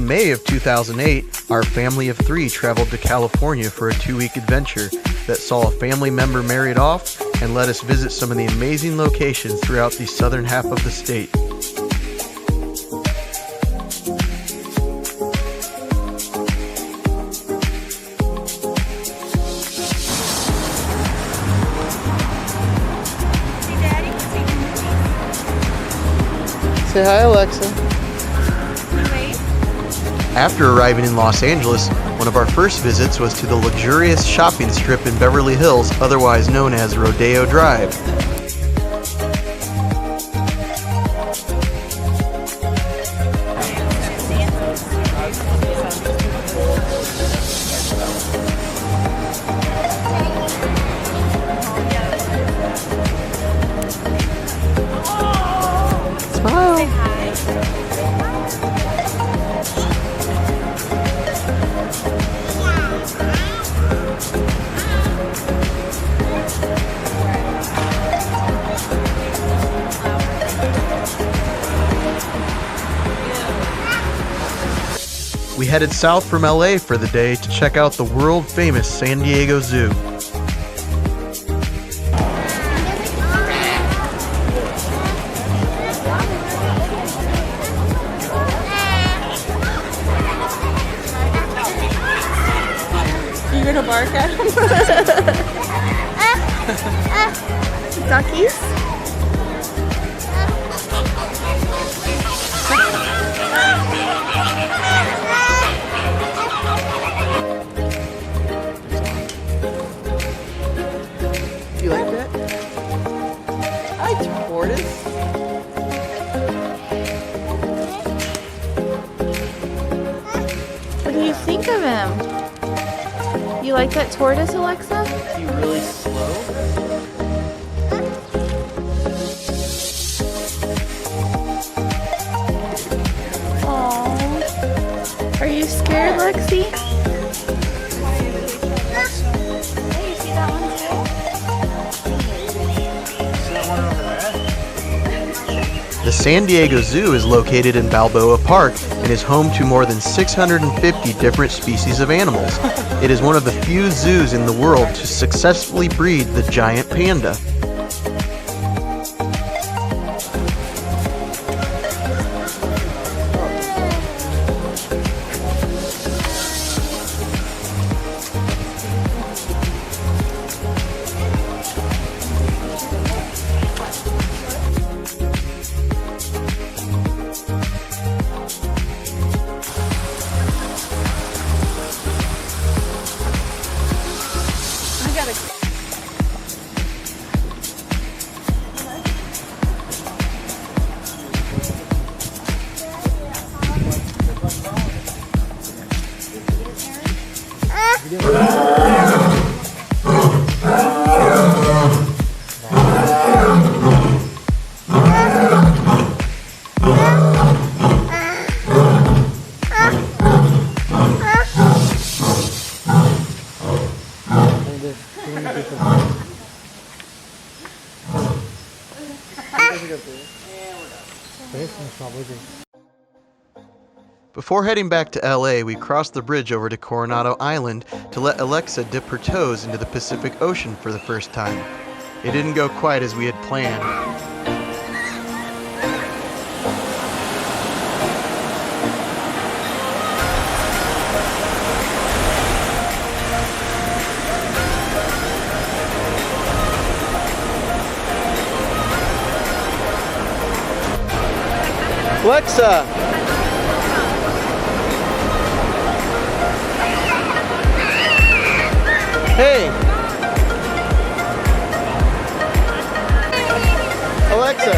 May of 2008, our family of 3 traveled to California for a 2-week adventure that saw a family member married off and let us visit some of the amazing locations throughout the southern half of the state. Say hi, Alexa. After arriving in Los Angeles, one of our first visits was to the luxurious shopping strip in Beverly Hills, otherwise known as Rodeo Drive. We headed south from LA for the day to check out the world-famous San Diego Zoo. You gonna bark at him? Duckies? You like that? Hi, tortoise. What do you think of him? You like that tortoise, Alexa? Is he really slow? Aww. Are you scared, Lexi? The San Diego Zoo is located in Balboa Park and is home to more than 650 different species of animals. It is one of the few zoos in the world to successfully breed the giant panda. Before heading back to LA, we crossed the bridge over to Coronado Island to let Alexa dip her toes into the Pacific Ocean for the first time. It didn't go quite as we had planned. Alexa! Hey! Alexa!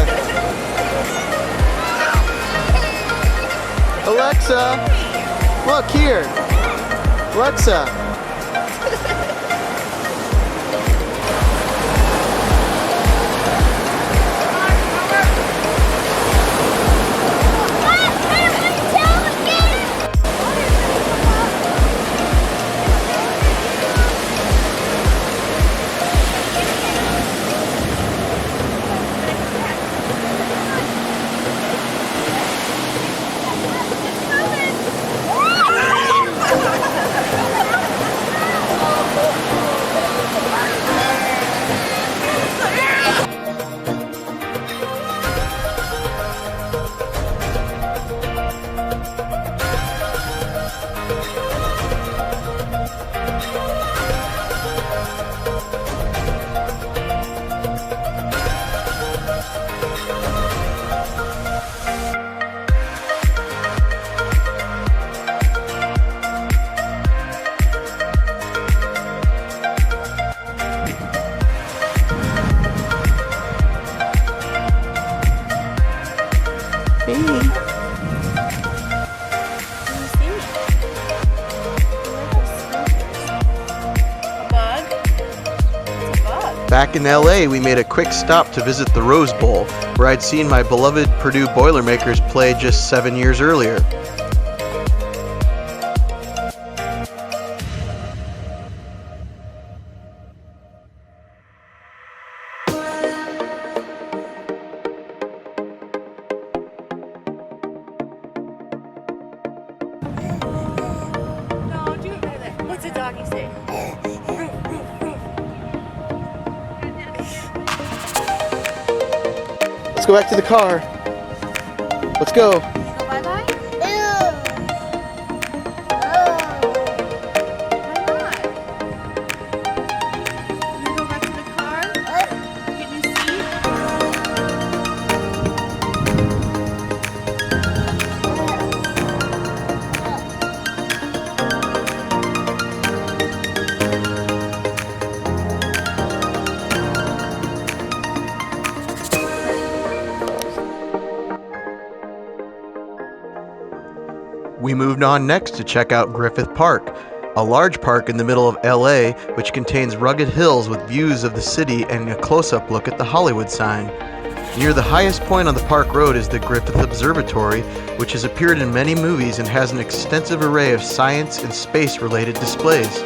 Alexa! Look here! Alexa! Back in LA, we made a quick stop to visit the Rose Bowl, where I'd seen my beloved Purdue Boilermakers play just 7 years earlier. No, do it right there. What's a doggy say? Let's go back to the car. Let's go. Go bye-bye? Why not? You go back to the car? Get new seat? We moved on next to check out Griffith Park, a large park in the middle of LA which contains rugged hills with views of the city and a close-up look at the Hollywood sign. Near the highest point on the park road is the Griffith Observatory, which has appeared in many movies and has an extensive array of science and space-related displays.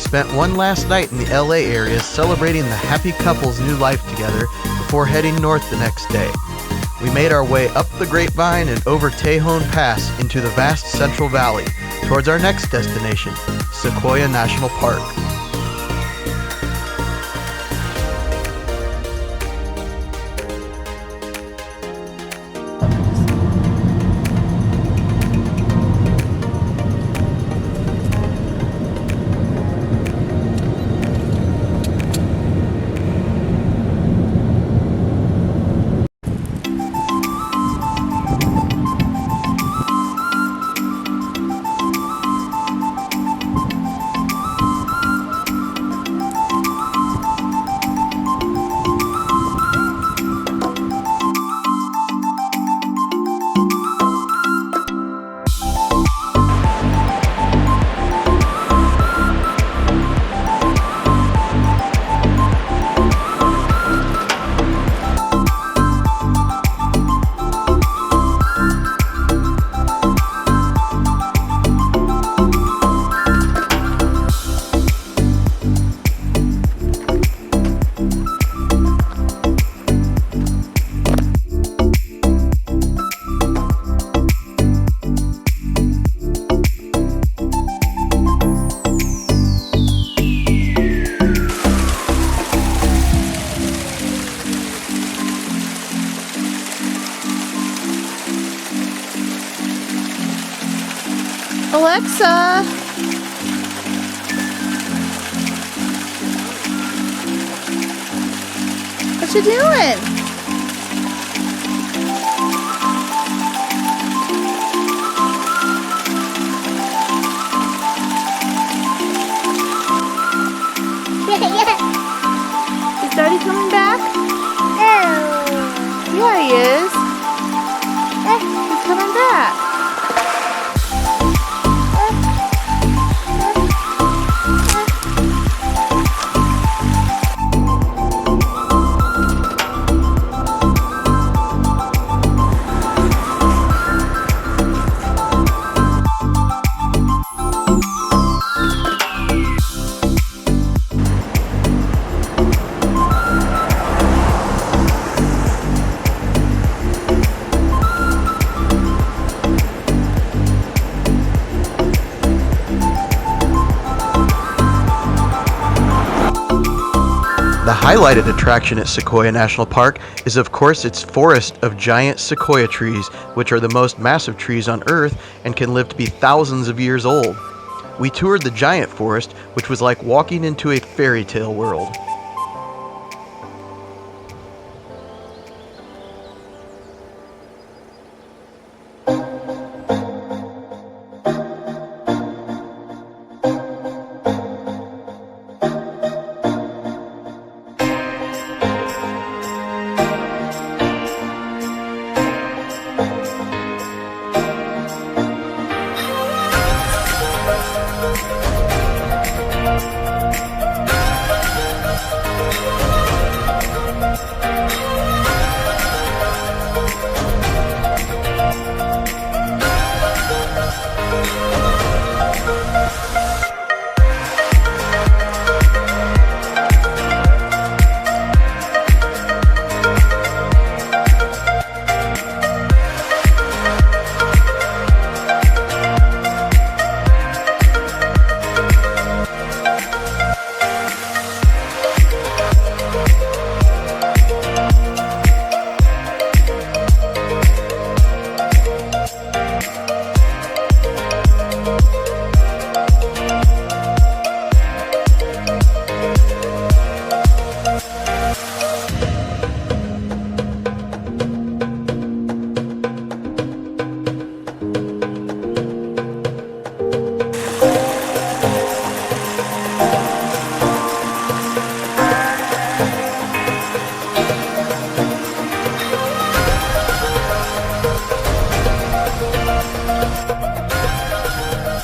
Spent one last night in the LA area celebrating the happy couple's new life together before heading north the next day. We made our way up the Grapevine and over Tejon Pass into the vast Central Valley towards our next destination, Sequoia National Park. Alexa! What you doing? Is Daddy coming back? Yeah, he is. He's coming back. The highlighted attraction at Sequoia National Park is, of course, its forest of giant sequoia trees, which are the most massive trees on Earth and can live to be thousands of years old. We toured the giant forest, which was like walking into a fairy tale world.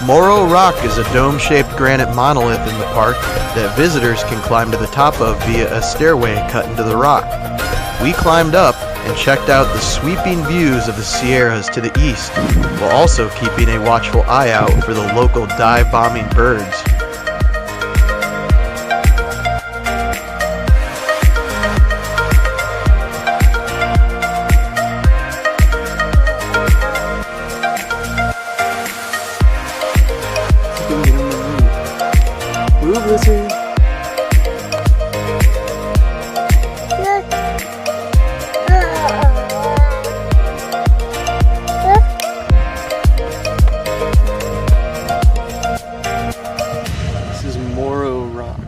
Moro Rock is a dome-shaped granite monolith in the park that visitors can climb to the top of via a stairway cut into the rock. We climbed up and checked out the sweeping views of the Sierras to the east, while also keeping a watchful eye out for the local dive-bombing birds. Move, lizard. This is Moro Rock.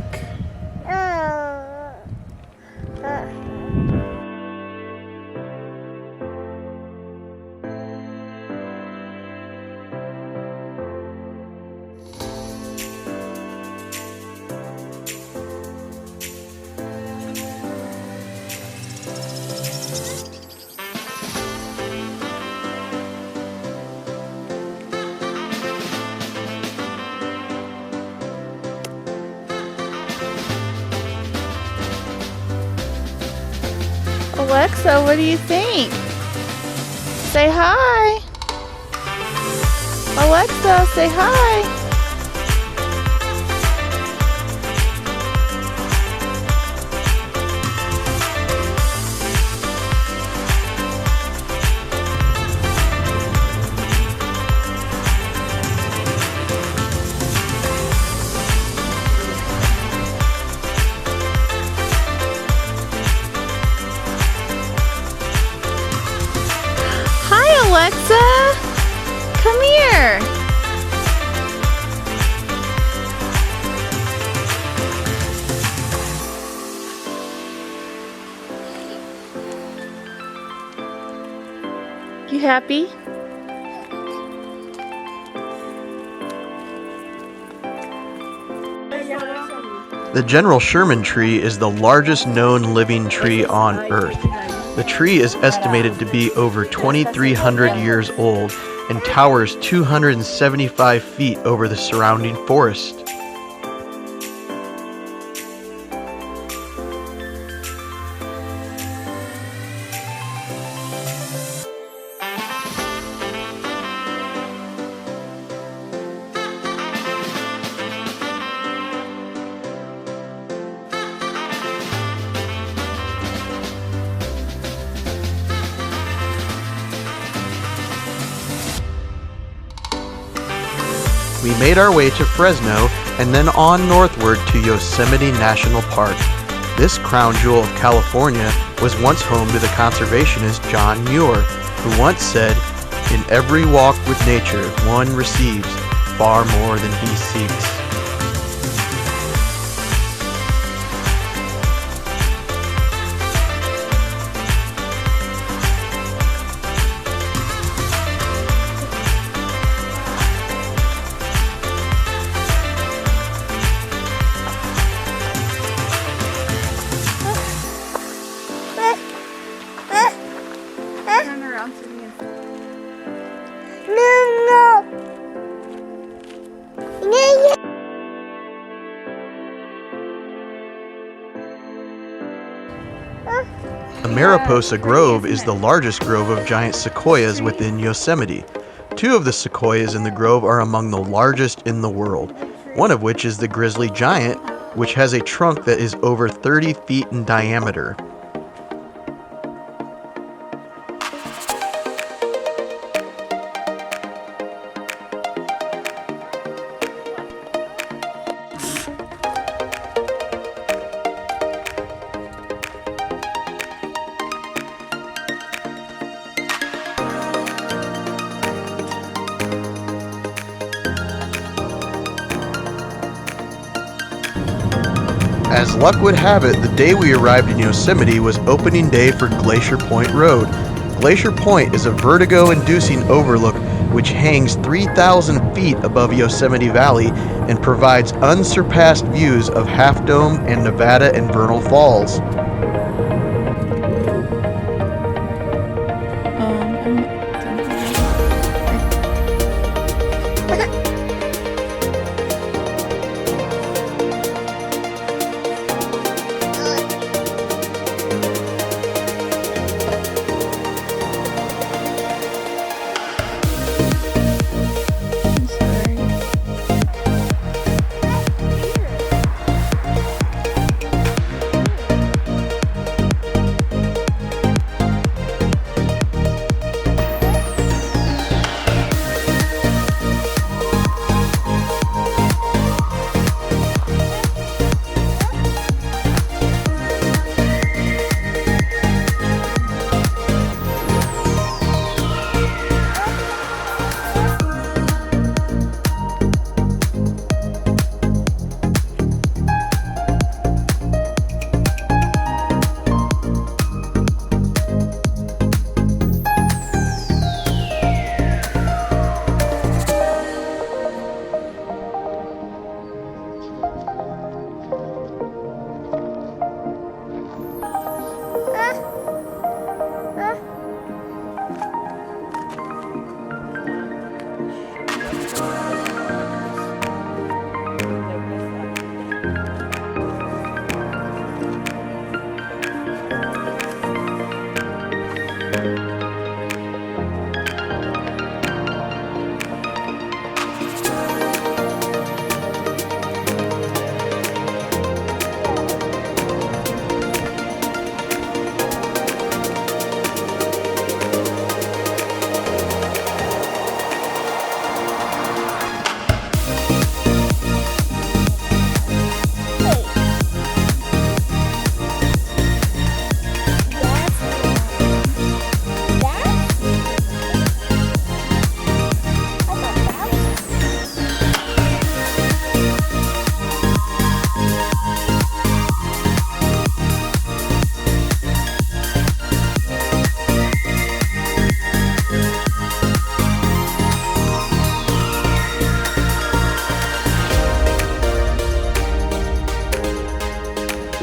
Alexa, what do you think? Say hi. Alexa, say hi. Alexa, come here. You happy? The General Sherman tree is the largest known living tree on Earth. The tree is estimated to be over 2,300 years old and towers 275 feet over the surrounding forest. We made our way to Fresno and then on northward to Yosemite National Park. This crown jewel of California was once home to the conservationist John Muir, who once said, "In every walk with nature, one receives far more than he seeks." Turn around to me. A Mariposa grove is the largest grove of giant sequoias within Yosemite. Two of the sequoias in the grove are among the largest in the world, one of which is the grizzly giant, which has a trunk that is over 30 feet in diameter. As luck would have it, the day we arrived in Yosemite was opening day for Glacier Point Road. Glacier Point is a vertigo-inducing overlook which hangs 3,000 feet above Yosemite Valley and provides unsurpassed views of Half Dome and Nevada and Vernal Falls.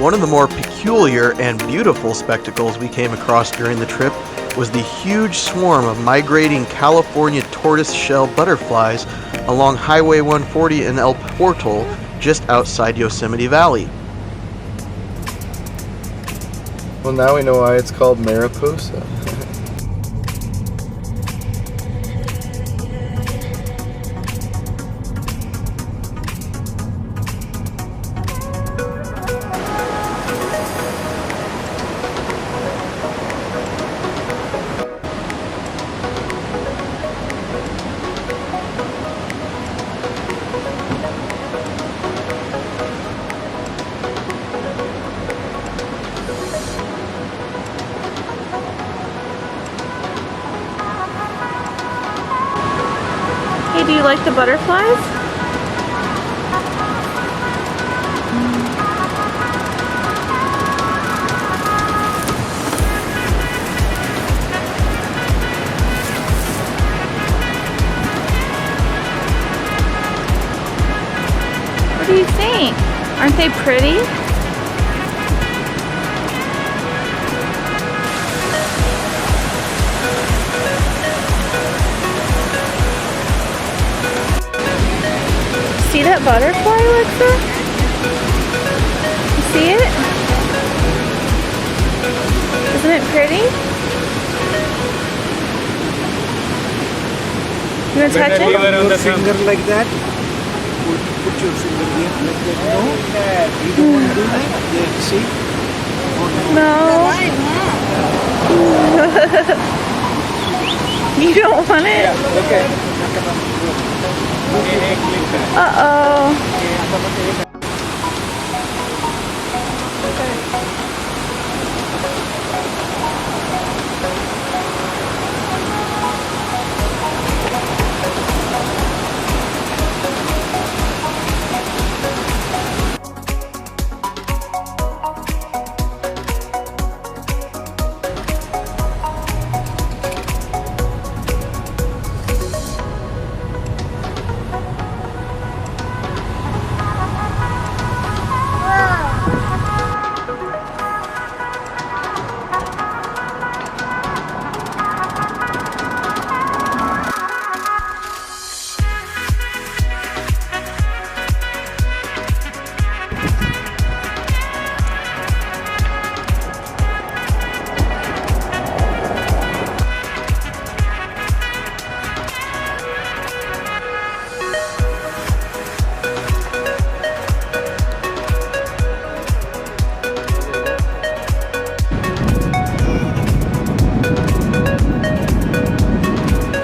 One of the more peculiar and beautiful spectacles we came across during the trip was the huge swarm of migrating California tortoise-shell butterflies along Highway 140 in El Portal, just outside Yosemite Valley. Well, now we know why it's called Mariposa. Hey, do you like the butterflies? What do you think? Aren't they pretty? See that butterfly, Alexa? You see it? Isn't it pretty? You want to touch it? Your finger like that. Put your finger here like that. No, you don't want to do that. Yeah, see? No. You don't want it? Yeah, okay. Uh-oh.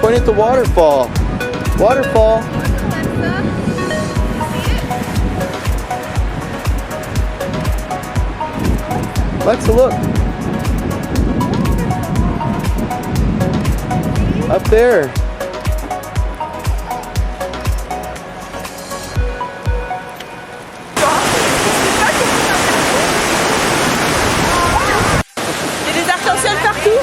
Point at the waterfall. Waterfall. Alexa, look. Up there. Il y a des arcs-en-ciel partout.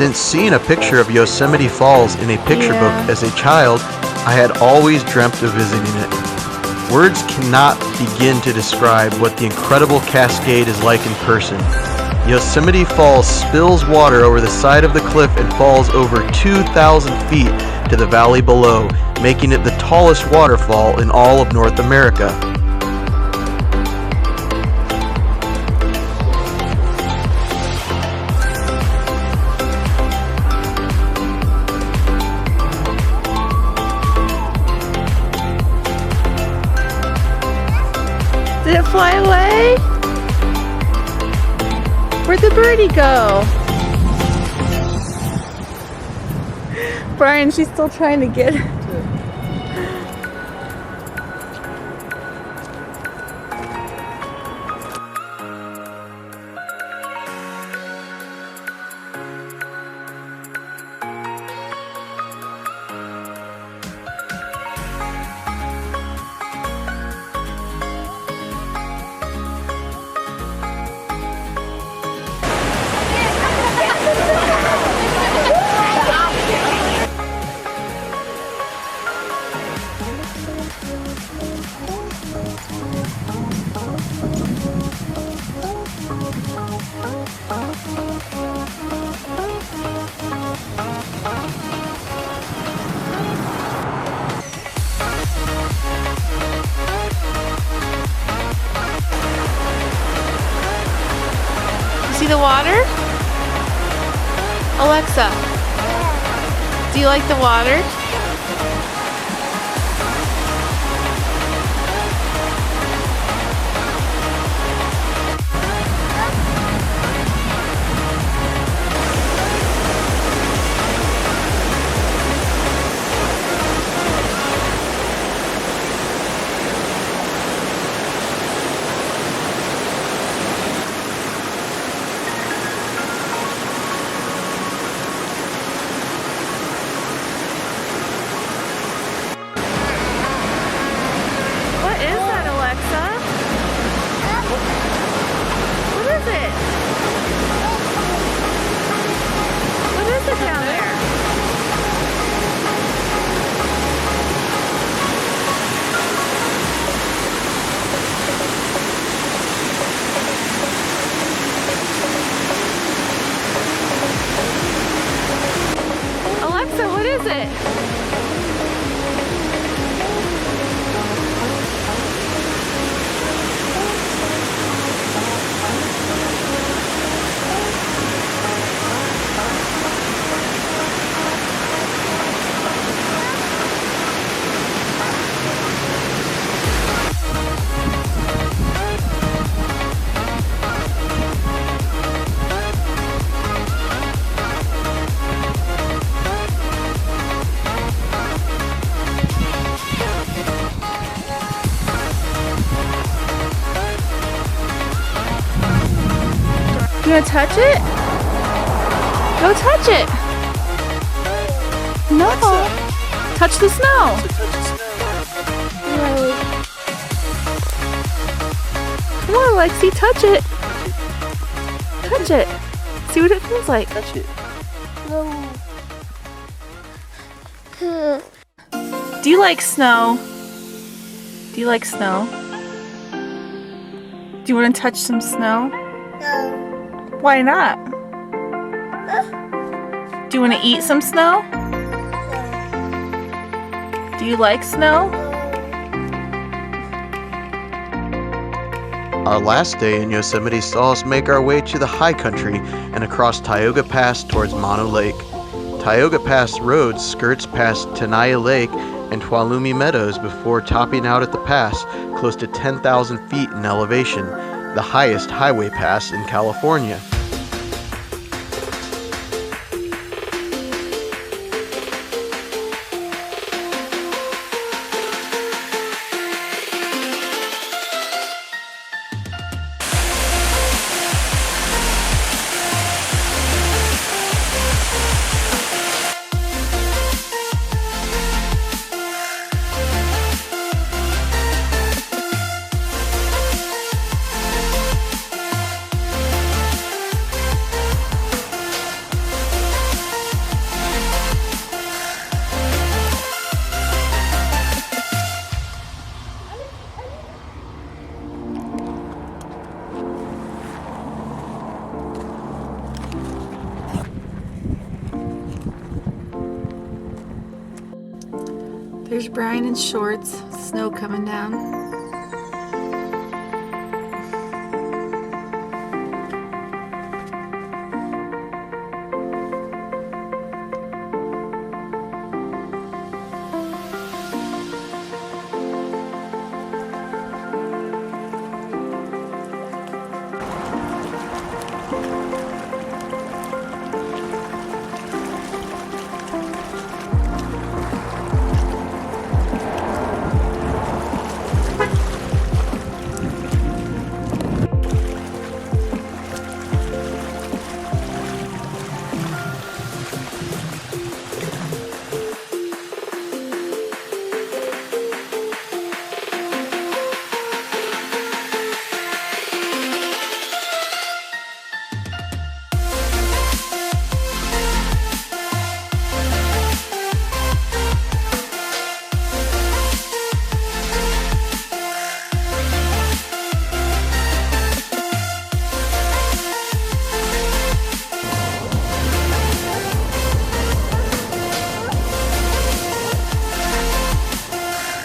Since seeing a picture of Yosemite Falls in a picture book as a child, I had always dreamt of visiting it. Words cannot begin to describe what the incredible cascade is like in person. Yosemite Falls spills water over the side of the cliff and falls over 2,000 feet to the valley below, making it the tallest waterfall in all of North America. Did it fly away? Where'd the birdie go? Brian, she's still trying to get it. See the water? Alexa, do you like the water? Down there. Alexa, what is it? You gonna touch it? Go touch it. No. Touch the snow. Come on, Lexi, touch it. Touch it. See what it feels like. Touch it. Do you like snow? Do you like snow? Do you want to touch some snow? No. Why not? Do you want to eat some snow? Do you like snow? Our last day in Yosemite saw us make our way to the high country and across Tioga Pass towards Mono Lake. Tioga Pass Road skirts past Tenaya Lake and Tuolumne Meadows before topping out at the pass close to 10,000 feet in elevation, the highest highway pass in California. Here's Brian in shorts, snow coming down.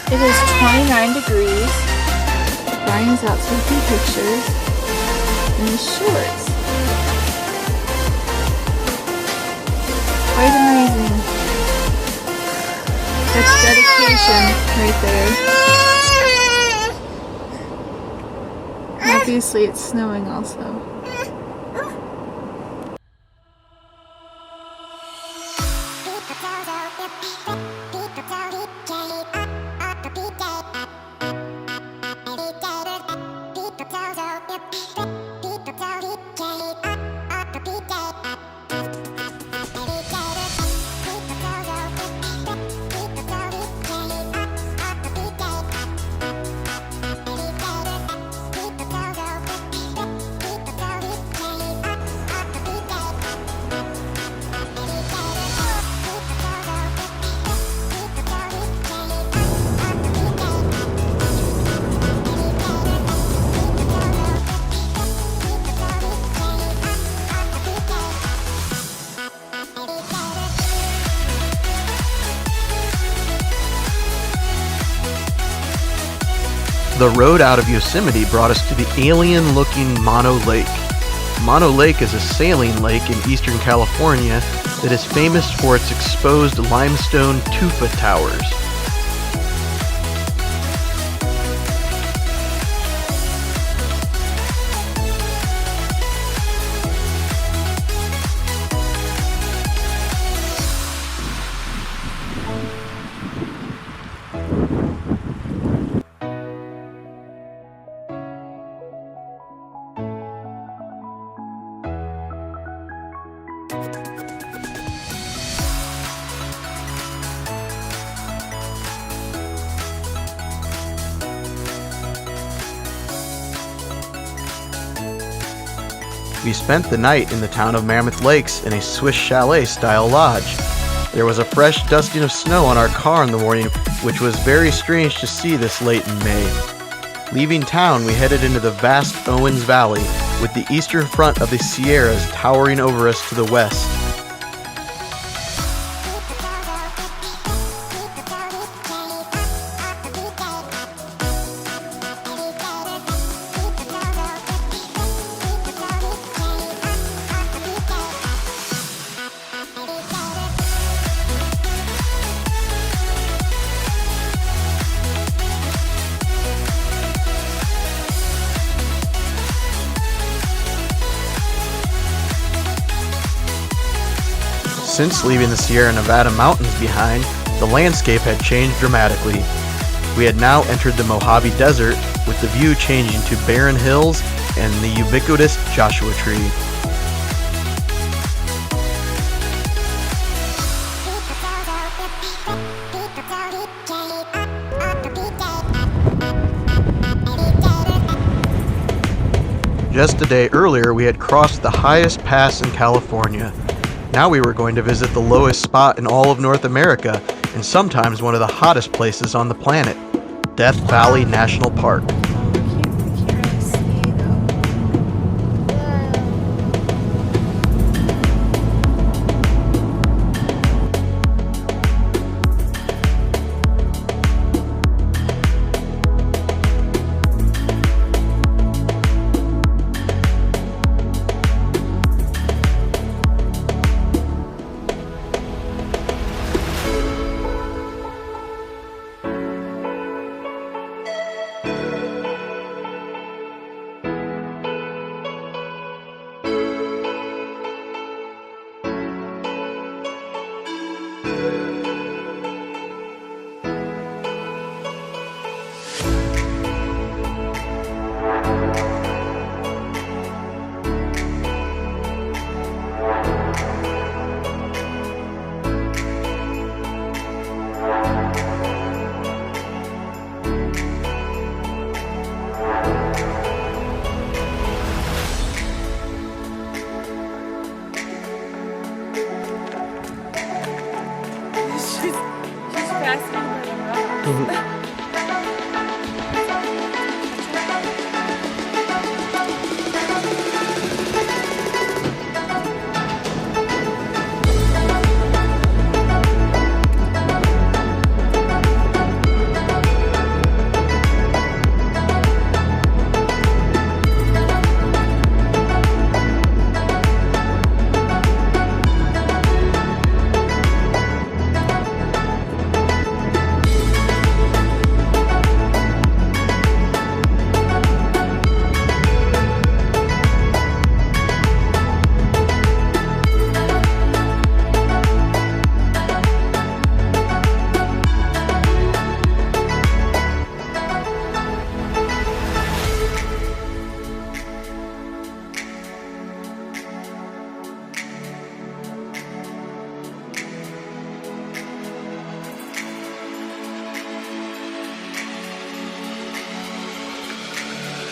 It is 29 degrees. Brian's out taking pictures in his shorts. Quite amazing. That's dedication right there. Obviously it's snowing also. The road out of Yosemite brought us to the alien-looking Mono Lake. Mono Lake is a saline lake in eastern California that is famous for its exposed limestone tufa towers. We spent the night in the town of Mammoth Lakes in a Swiss chalet-style lodge. There was a fresh dusting of snow on our car in the morning, which was very strange to see this late in May. Leaving town, we headed into the vast Owens Valley, with the eastern front of the Sierras towering over us to the west. Since leaving the Sierra Nevada mountains behind, the landscape had changed dramatically. We had now entered the Mojave Desert, with the view changing to barren hills and the ubiquitous Joshua Tree. Just a day earlier, we had crossed the highest pass in California. Now we were going to visit the lowest spot in all of North America, and sometimes one of the hottest places on the planet, Death Valley National Park.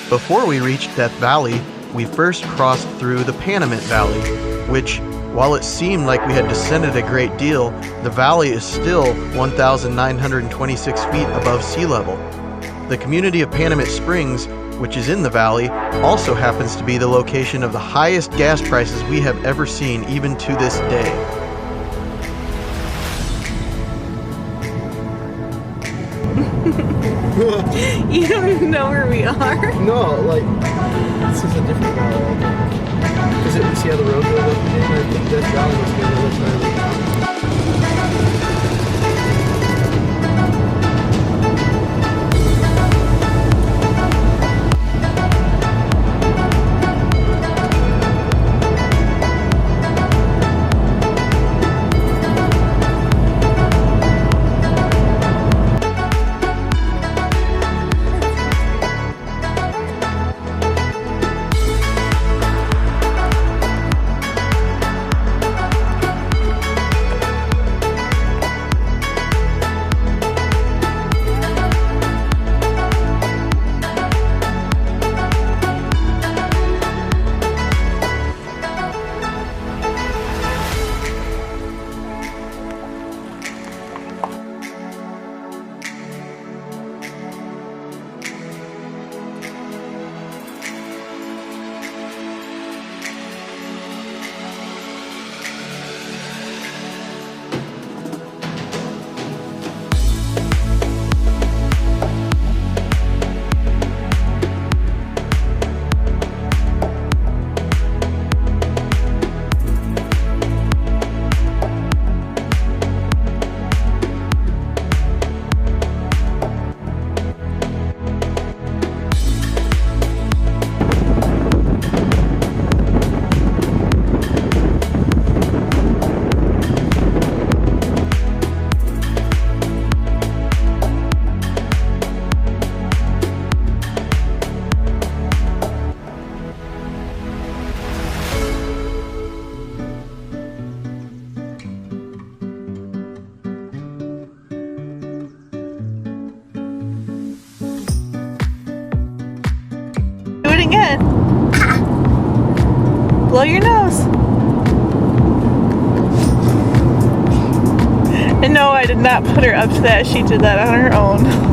Before we reached Death Valley, we first crossed through the Panamint Valley, which, while it seemed like we had descended a great deal, the valley is still 1,926 feet above sea level. The community of Panamint Springs, which is in the valley, also happens to be the location of the highest gas prices we have ever seen, even to this day. You don't even know where we are. No, like, this is a different valley, I think. Is it, you see how the road goes up again? I think this valley was going to look right now. Again. Blow your nose. And no, I did not put her up to that. She did that on her own.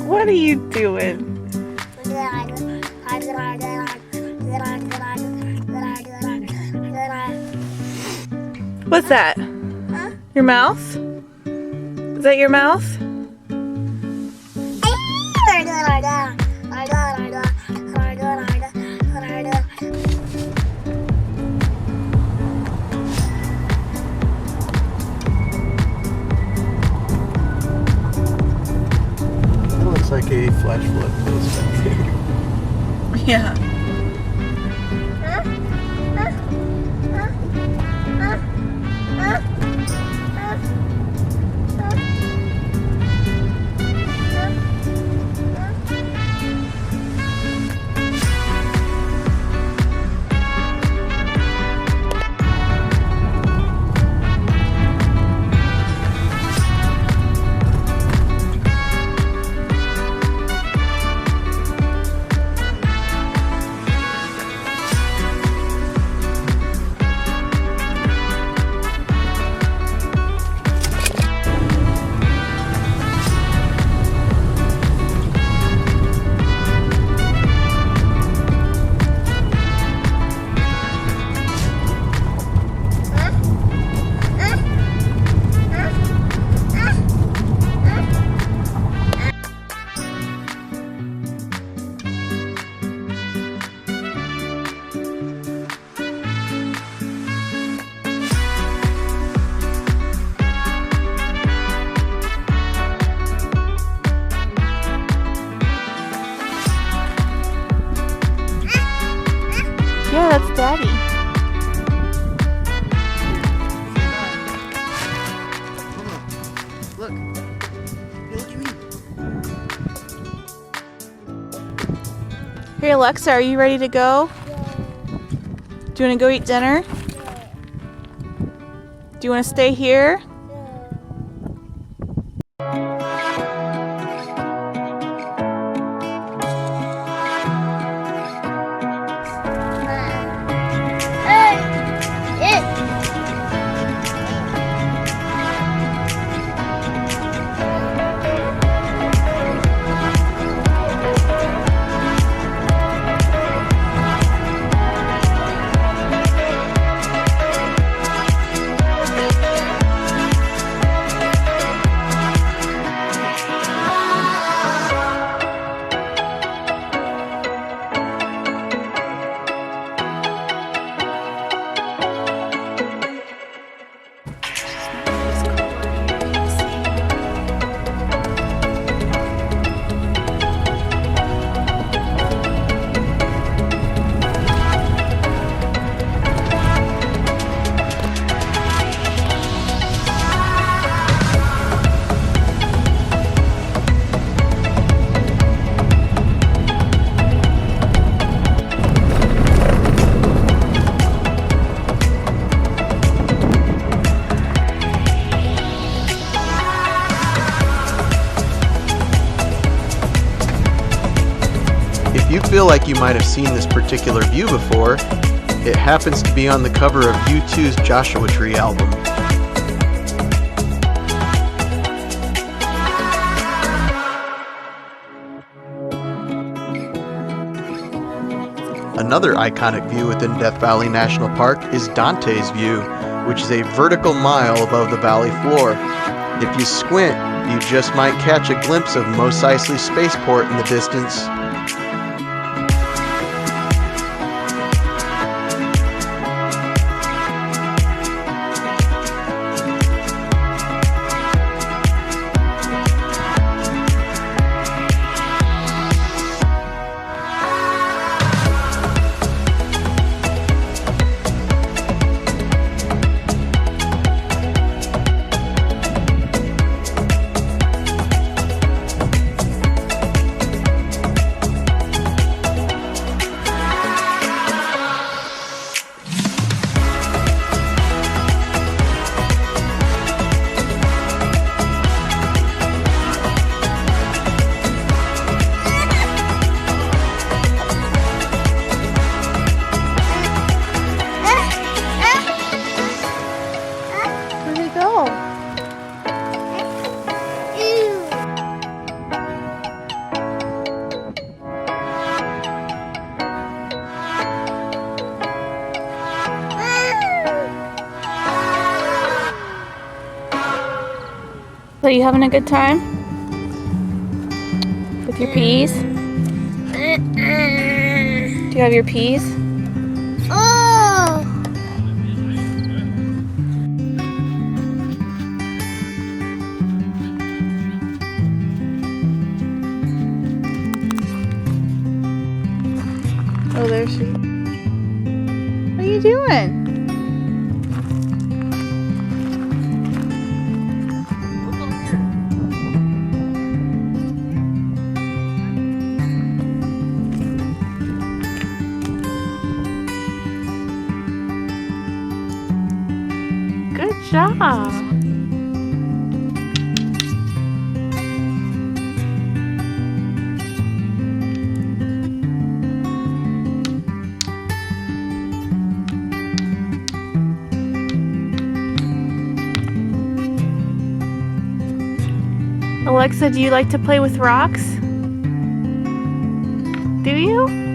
What are you doing? What's that? Huh? Your mouth? Is that your mouth? 4K flash flood post back there. Yeah. Yeah, that's Daddy. Look. Hey, look at me. Hey Alexa, are you ready to go? Do you want to go eat dinner? Do you want to stay here? If you feel like you might have seen this particular view before, it happens to be on the cover of U2's Joshua Tree album. Another iconic view within Death Valley National Park is Dante's View, which is a vertical mile above the valley floor. If you squint, you just might catch a glimpse of Mos Eisley Spaceport in the distance. So you having a good time? With your peas? Do you have your peas? you doing? Good job. Alexa, do you like to play with rocks? Do you?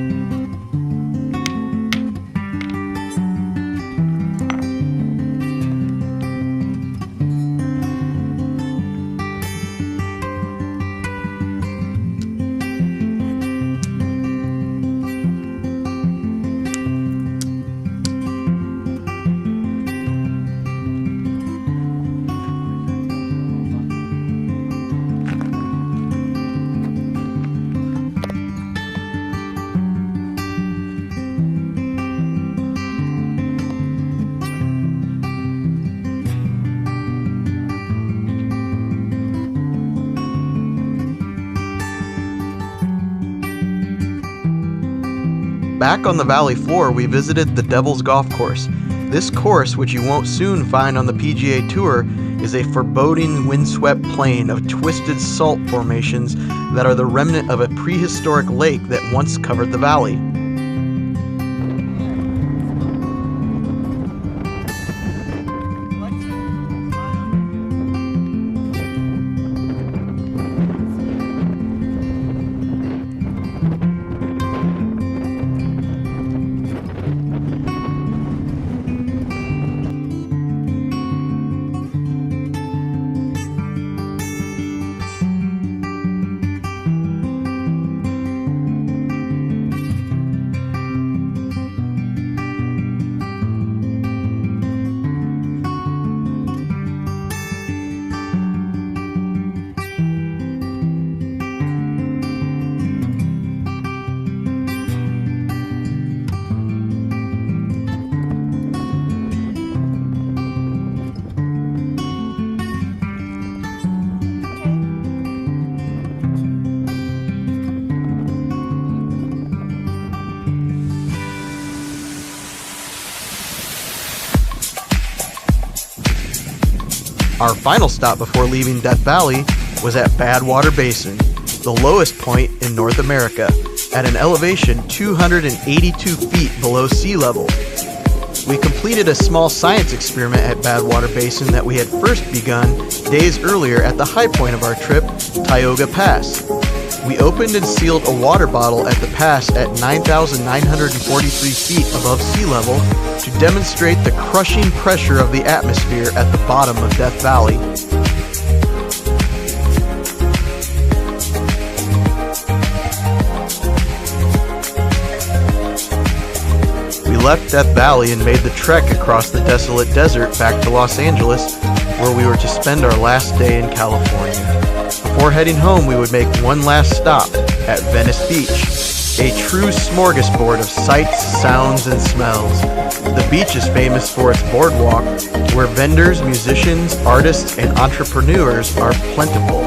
Back on the valley floor, we visited the Devil's Golf Course. This course, which you won't soon find on the PGA Tour, is a foreboding windswept plain of twisted salt formations that are the remnant of a prehistoric lake that once covered the valley. Our final stop before leaving Death Valley was at Badwater Basin, the lowest point in North America, at an elevation 282 feet below sea level. We completed a small science experiment at Badwater Basin that we had first begun days earlier at the high point of our trip, Tioga Pass. We opened and sealed a water bottle at the pass at 9,943 feet above sea level to demonstrate the crushing pressure of the atmosphere at the bottom of Death Valley. We left Death Valley and made the trek across the desolate desert back to Los Angeles, where we were to spend our last day in California. Before heading home, we would make one last stop at Venice Beach, a true smorgasbord of sights, sounds, and smells. The beach is famous for its boardwalk, where vendors, musicians, artists, and entrepreneurs are plentiful.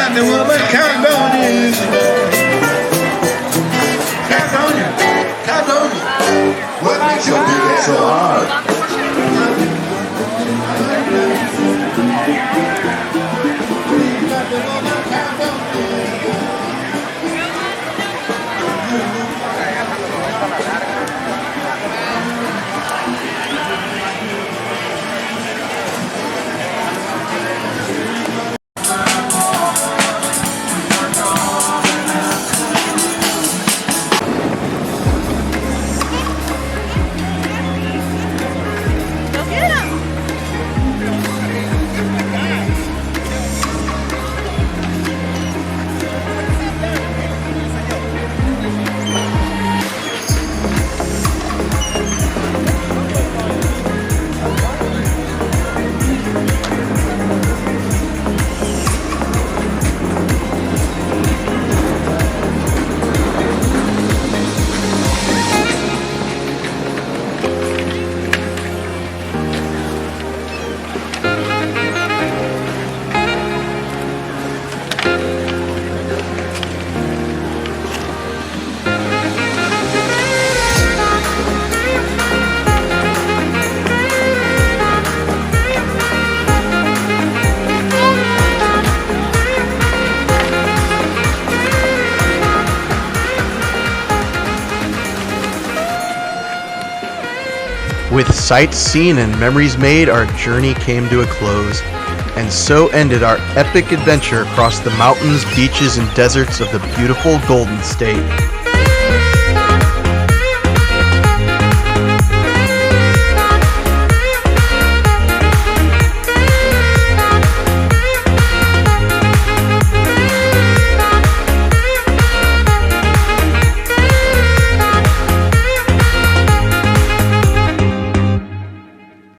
got the woman California. California, California. What makes your dick so hard? With sights seen and memories made, our journey came to a close. And so ended our epic adventure across the mountains, beaches, and deserts of the beautiful Golden State.